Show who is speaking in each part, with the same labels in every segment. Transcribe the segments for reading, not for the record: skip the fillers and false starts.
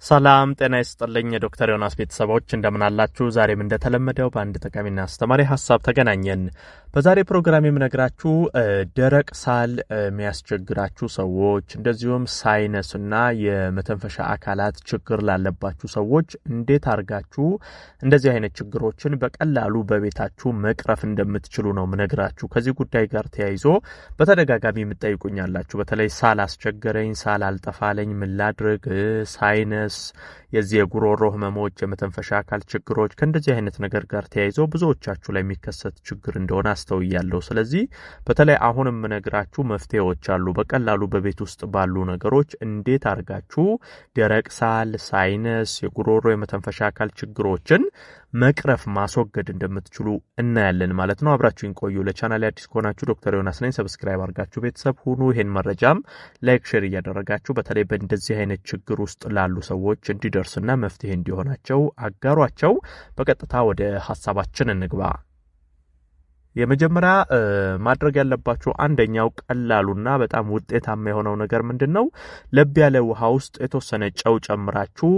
Speaker 1: ሰላም ጤና ይስጥልኝ ዶክተር ዮናስ ቤተሰቦች እንደምን አላችሁ? ዛሬም እንደተለመደው በአንድ ጠቃሚና አስተማሪ ሐሳብ ተገናኘን። በዛሬ ፕሮግራም የምነግራችሁ ደረቅ ሳል የሚያስቸግራችሁ ሰዎች እንደዚሁም ሳይነስና የመተንፈሻ አካላት ችግር ላለባችሁ ሰዎች እንዴት አርጋችሁ እንደዚህ አይነት ችግሮችን በቀላሉ በቤታችሁ መቅረፍ እንደምትችሉ ነው የምነግራችሁ። ከዚህ ጉዳይ ጋር ተያይዞ በተደጋጋሚ የምትጠይቁኛላችሁ። በተለይ ሳል አስቸገረኝ፣ ሳል አልጠፋለኝ፣ ምን ላድርግ፣ ሳይነስ የዚህ የጉሮሮ ህመሞች፣ የመተንፈሻ አካል ችግሮች ከእንደዚህ አይነት ነገር ጋር ተያይዞ ብዙዎቻችሁ ላይ የሚከሰት ችግር እንደሆነ አስተውያለሁ። ስለዚህ በተለይ አሁን የምነግራችሁ መፍትሄዎች አሉ። በቀላሉ በቤት ውስጥ ባሉ ነገሮች እንዴት አርጋችሁ ደረቅ ሳል፣ ሳይነስ፣ የጉሮሮ የመተንፈሻ አካል ችግሮችን መቅረፍ ማስወገድ እንደምትችሉ እናያለን ማለት ነው። አብራችሁን ቆዩ። ለቻናሌ አዲስ ከሆናችሁ ዶክተር ዮናስ ነኝ። ሰብስክራይብ አድርጋችሁ ቤተሰብ ሁኑ። ይሄን መረጃም ላይክ፣ ሼር እያደረጋችሁ በተለይ በእንደዚህ አይነት ችግር ውስጥ ላሉ ሰዎች እንዲደርስና መፍትሄ እንዲሆናቸው አጋሯቸው። በቀጥታ ወደ ሐሳባችን እንግባ። የመጀመሪያ ማድረግ ያለባችሁ አንደኛው ቀላሉና በጣም ውጤታማ የሆነው ነገር ምንድነው? ለብ ያለ ውሃ ውስጥ የተወሰነ ጨው ጨምራችሁ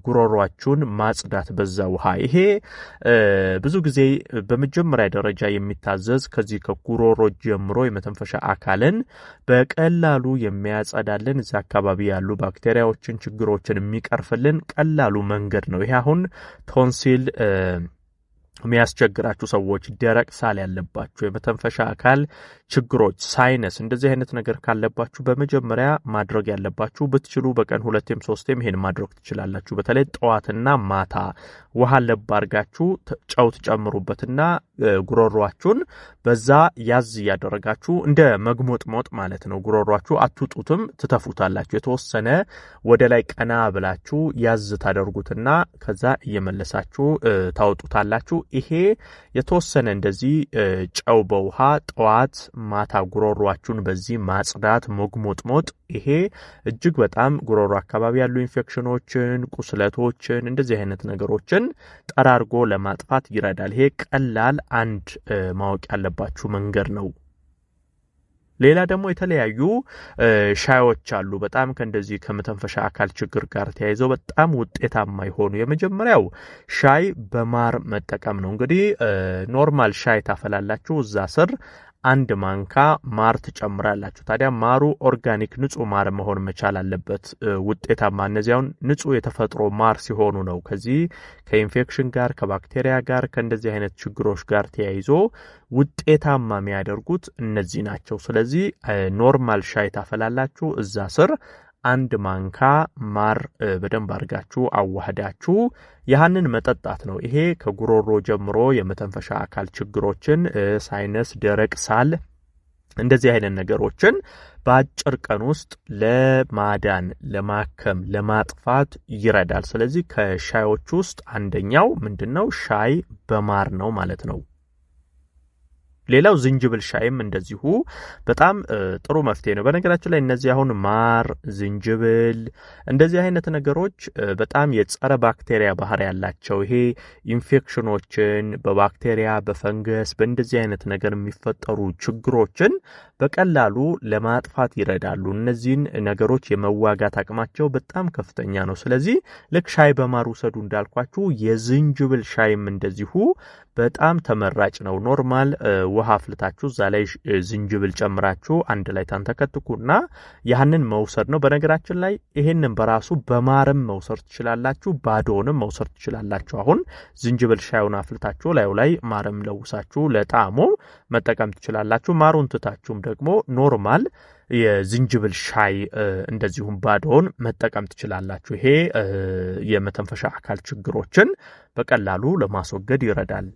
Speaker 1: ጉሮሮአችሁን ማጽዳት በዛ ውሃ። ይሄ ብዙ ጊዜ በመጀመሪያ ደረጃ የሚታዘዝ ከዚህ ከጉሮሮ ጀምሮ የመተንፈሻ አካልን በቀላሉ የሚያጸዳልን እዛ አካባቢ ያሉ ባክቴሪያዎችን፣ ችግሮችን የሚቀርፍልን ቀላሉ መንገድ ነው። ይሄ አሁን ቶንሲል የሚያስቸግራችሁ ሰዎች፣ ደረቅ ሳል ያለባችሁ፣ የመተንፈሻ አካል ችግሮች፣ ሳይነስ እንደዚህ አይነት ነገር ካለባችሁ በመጀመሪያ ማድረግ ያለባችሁ ብትችሉ በቀን 2ም 3ም ይሄን ማድረግ ትችላላችሁ። በተለይ ጠዋትና ማታ ውሃ ለብ አርጋችሁ ጨው ተጨምሩበትና ጉሮሮአችሁን በዛ ያዝ ያደረጋችሁ እንደ መግሞጥሞጥ ማለት ነው። ጉሮሮአችሁ አትጡትም፣ ትተፉታላችሁ። የተወሰነ ወደ ላይ ቀና ብላችሁ ያዝ ታደርጉትና ከዛ እየመለሳችሁ ታውጡታላችሁ። ይሄ የተወሰነ እንደዚህ ጨው በውሃ ጠዋት ማታ ጉሮሮአችሁን በዚህ ማጽዳት መግሞጥሞጥ፣ ይሄ እጅግ በጣም ጉሮሮ አካባቢ ያሉ ኢንፌክሽኖችን፣ ቁስለቶችን እንደዚህ አይነት ነገሮችን ጠራርጎ ለማጥፋት ይረዳል። ይሄ ቀላል አንድ ማወቅ ያለባችሁ መንገድ ነው። ሌላ ደግሞ የተለያዩ ሻዮች አሉ። በጣም ከእንደዚህ ከመተንፈሻ አካል ችግር ጋር ተያይዘው በጣም ውጤታማ የሆኑ የመጀመሪያው ሻይ በማር መጠቀም ነው። እንግዲህ ኖርማል ሻይ ታፈላላችሁ፣ እዛ ስር 1 ማንካ ማር ትጨምራላችሁ። ታዲያ ማሩ ኦርጋኒክ ንጹህ ማር መሆን መቻል አለበት። ውጤታማ እነዚያውን ንጹህ የተፈጥሮ ማር ሲሆኑ ነው ከዚህ ከኢንፌክሽን ጋር ከባክቴሪያ ጋር ከእንደዚህ አይነት ችግሮች ጋር ተያይዞ ውጤታማ የሚያደርጉት እነዚህ ናቸው። ስለዚህ ኖርማል ሻይ ታፈላላችሁ፣ እዛ ስር 1 ማንካ ማር በደንብ አርጋችሁ አዋህዳችሁ ያንን መጠጣት ነው። ይሄ ከጉሮሮ ጀምሮ የመተንፈሻ አካል ችግሮችን፣ ሳይነስ፣ ደረቅ ሳል እንደዚህ አይነት ነገሮችን በአጭር ቀን ውስጥ ለማዳን፣ ለማከም፣ ለማጥፋት ይረዳል። ስለዚህ ከሻዮች ውስጥ አንደኛው ምንድነው? ሻይ በማር ነው ማለት ነው። ሌላው ዝንጅብል ሻይም እንደዚሁ በጣም ጥሩ መፍትሄ ነው። በነገራችን ላይ እነዚህ አሁን ማር፣ ዝንጅብል እንደዚህ አይነት ነገሮች በጣም የጸረ ባክቴሪያ ባህሪ ያላቸው፣ ይሄ ኢንፌክሽኖችን በባክቴሪያ በፈንገስ በእንደዚህ አይነት ነገር የሚፈጠሩ ችግሮችን በቀላሉ ለማጥፋት ይረዳሉ። እነዚህን ነገሮች የመዋጋት አቅማቸው በጣም ከፍተኛ ነው። ስለዚህ ልክ ሻይ በማር ውሰዱ እንዳልኳችሁ የዝንጅብል ሻይም እንደዚሁ በጣም ተመራጭ ነው። ኖርማል ውሃ አፍልታችሁ እዛ ላይ ዝንጅብል ጨምራችሁ አንድ ላይ ታንተከትኩና ያንን መውሰድ ነው። በነገራችን ላይ ይሄንን በራሱ በማርም መውሰድ ትችላላችሁ፣ ባዶንም መውሰድ ትችላላችሁ። አሁን ዝንጅብል ሻዩን አፍልታችሁ ላይ ማርም ለውሳችሁ ለጣዕሙ መጠቀም ትችላላችሁ። ማሩን ትታችሁም ደግሞ ኖርማል የዝንጅብል ሻይ እንደዚሁም ባዶውን መጠቀም ትችላላችሁ። ይሄ የመተንፈሻ አካል ችግሮችን በቀላሉ ለማስወገድ ይረዳል።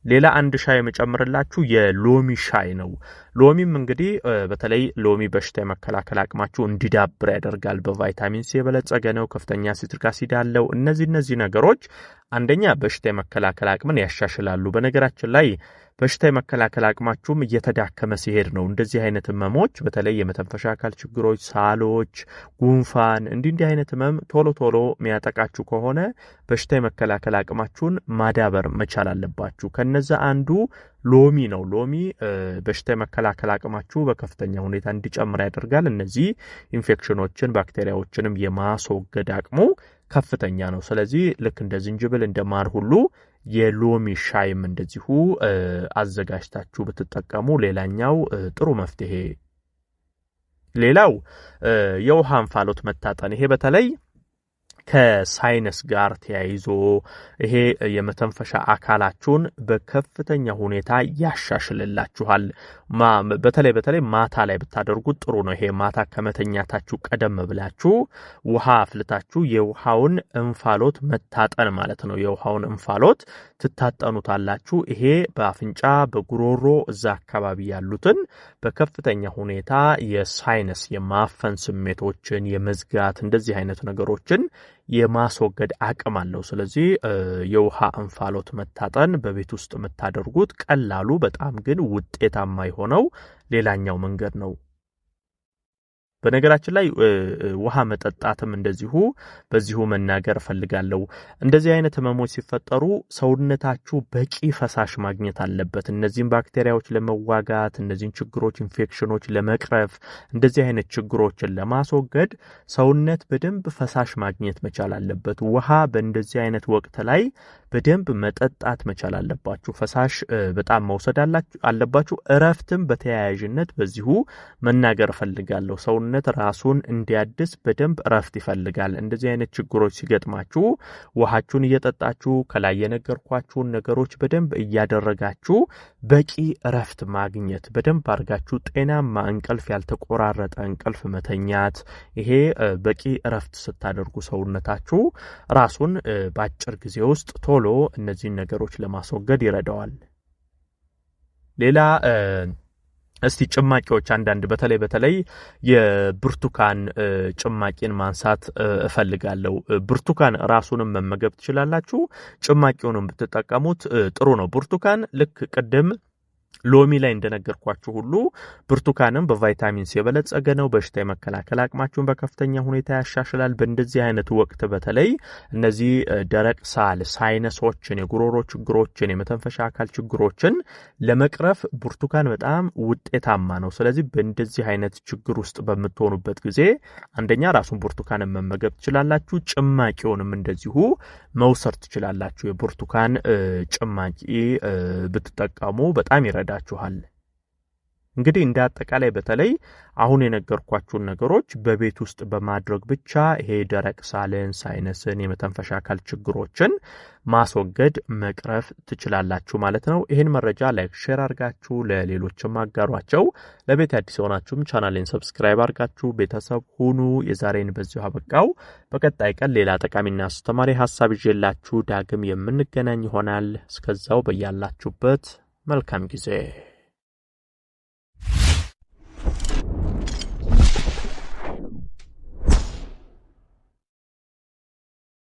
Speaker 1: ሌላ አንድ ሻይ የመጨምርላችሁ የሎሚ ሻይ ነው። ሎሚም እንግዲህ በተለይ ሎሚ በሽታ የመከላከል አቅማችሁ እንዲዳብር ያደርጋል። በቫይታሚን ሲ የበለጸገ ነው። ከፍተኛ ሲትሪክ አሲድ አለው። እነዚህ ነገሮች አንደኛ በሽታ የመከላከል አቅምን ያሻሽላሉ። በነገራችን ላይ በሽታ የመከላከል አቅማችሁም እየተዳከመ ሲሄድ ነው እንደዚህ አይነት ህመሞች በተለይ የመተንፈሻ አካል ችግሮች፣ ሳሎች፣ ጉንፋን እንዲህ አይነት ህመም ቶሎ የሚያጠቃችሁ ከሆነ በሽታ የመከላከል አቅማችሁን ማዳበር መቻል አለባችሁ። ከነዛ አንዱ ሎሚ ነው። ሎሚ በሽታ የመከላከል አቅማችሁ በከፍተኛ ሁኔታ እንዲጨምር ያደርጋል። እነዚህ ኢንፌክሽኖችን ባክቴሪያዎችንም የማስወገድ አቅሙ ከፍተኛ ነው። ስለዚህ ልክ እንደ ዝንጅብል እንደ ማር ሁሉ የሎሚ ሻይም እንደዚሁ አዘጋጅታችሁ ብትጠቀሙ ሌላኛው ጥሩ መፍትሄ። ሌላው የውሃ እንፋሎት መታጠን፣ ይሄ በተለይ ከሳይነስ ጋር ተያይዞ ይሄ የመተንፈሻ አካላችሁን በከፍተኛ ሁኔታ ያሻሽልላችኋል። በተለይ ማታ ላይ ብታደርጉት ጥሩ ነው። ይሄ ማታ ከመተኛታችሁ ቀደም ብላችሁ ውሃ አፍልታችሁ የውሃውን እንፋሎት መታጠን ማለት ነው። የውሃውን እንፋሎት ትታጠኑታላችሁ። ይሄ በአፍንጫ በጉሮሮ እዛ አካባቢ ያሉትን በከፍተኛ ሁኔታ የሳይነስ የማፈን ስሜቶችን የመዝጋት እንደዚህ አይነት ነገሮችን የማስወገድ አቅም አለው። ስለዚህ የውሃ እንፋሎት መታጠን በቤት ውስጥ የምታደርጉት ቀላሉ በጣም ግን ውጤታማ የሆነው ሌላኛው መንገድ ነው። በነገራችን ላይ ውሃ መጠጣትም እንደዚሁ በዚሁ መናገር ፈልጋለሁ። እንደዚህ አይነት ህመሞች ሲፈጠሩ ሰውነታችሁ በቂ ፈሳሽ ማግኘት አለበት። እነዚህን ባክቴሪያዎች ለመዋጋት እነዚህን ችግሮች ኢንፌክሽኖች ለመቅረፍ እንደዚህ አይነት ችግሮችን ለማስወገድ ሰውነት በደንብ ፈሳሽ ማግኘት መቻል አለበት። ውሃ በእንደዚህ አይነት ወቅት ላይ በደንብ መጠጣት መቻል አለባችሁ። ፈሳሽ በጣም መውሰድ አለባችሁ። እረፍትም በተያያዥነት በዚሁ መናገር ፈልጋለሁ። ሰውነት ራሱን እንዲያድስ በደንብ እረፍት ይፈልጋል። እንደዚህ አይነት ችግሮች ሲገጥማችሁ ውሃችሁን እየጠጣችሁ ከላይ የነገርኳችሁን ነገሮች በደንብ እያደረጋችሁ በቂ እረፍት ማግኘት፣ በደንብ አድርጋችሁ ጤናማ እንቅልፍ፣ ያልተቆራረጠ እንቅልፍ መተኛት። ይሄ በቂ እረፍት ስታደርጉ ሰውነታችሁ ራሱን በአጭር ጊዜ ውስጥ ቶሎ እነዚህን ነገሮች ለማስወገድ ይረዳዋል። ሌላ እስቲ ጭማቂዎች አንዳንድ በተለይ የብርቱካን ጭማቂን ማንሳት እፈልጋለሁ። ብርቱካን ራሱንም መመገብ ትችላላችሁ። ጭማቂውንም ብትጠቀሙት ጥሩ ነው። ብርቱካን ልክ ቅድም ሎሚ ላይ እንደነገርኳችሁ ሁሉ ብርቱካንም በቫይታሚን ሲ የበለጸገ ነው። በሽታ የመከላከል አቅማችሁን በከፍተኛ ሁኔታ ያሻሽላል። በእንደዚህ አይነት ወቅት በተለይ እነዚህ ደረቅ ሳል፣ ሳይነሶችን፣ የጉሮሮ ችግሮችን፣ የመተንፈሻ አካል ችግሮችን ለመቅረፍ ብርቱካን በጣም ውጤታማ ነው። ስለዚህ በእንደዚህ አይነት ችግር ውስጥ በምትሆኑበት ጊዜ አንደኛ ራሱን ብርቱካንን መመገብ ትችላላችሁ። ጭማቂውንም እንደዚሁ መውሰድ ትችላላችሁ። የብርቱካን ጭማቂ ብትጠቀሙ በጣም ይረዳችኋል። እንግዲህ እንደ አጠቃላይ በተለይ አሁን የነገርኳችሁን ነገሮች በቤት ውስጥ በማድረግ ብቻ ይሄ ደረቅ ሳልን፣ ሳይነስን፣ የመተንፈሻ አካል ችግሮችን ማስወገድ መቅረፍ ትችላላችሁ ማለት ነው። ይህን መረጃ ላይክ፣ ሼር አድርጋችሁ ለሌሎችም አጋሯቸው። ለቤት አዲስ የሆናችሁም ቻናሌን ሰብስክራይብ አድርጋችሁ ቤተሰብ ሁኑ። የዛሬን በዚሁ አበቃው። በቀጣይ ቀን ሌላ ጠቃሚና አስተማሪ ሀሳብ ይዤላችሁ ዳግም የምንገናኝ ይሆናል። እስከዛው በያላችሁበት መልካም ጊዜ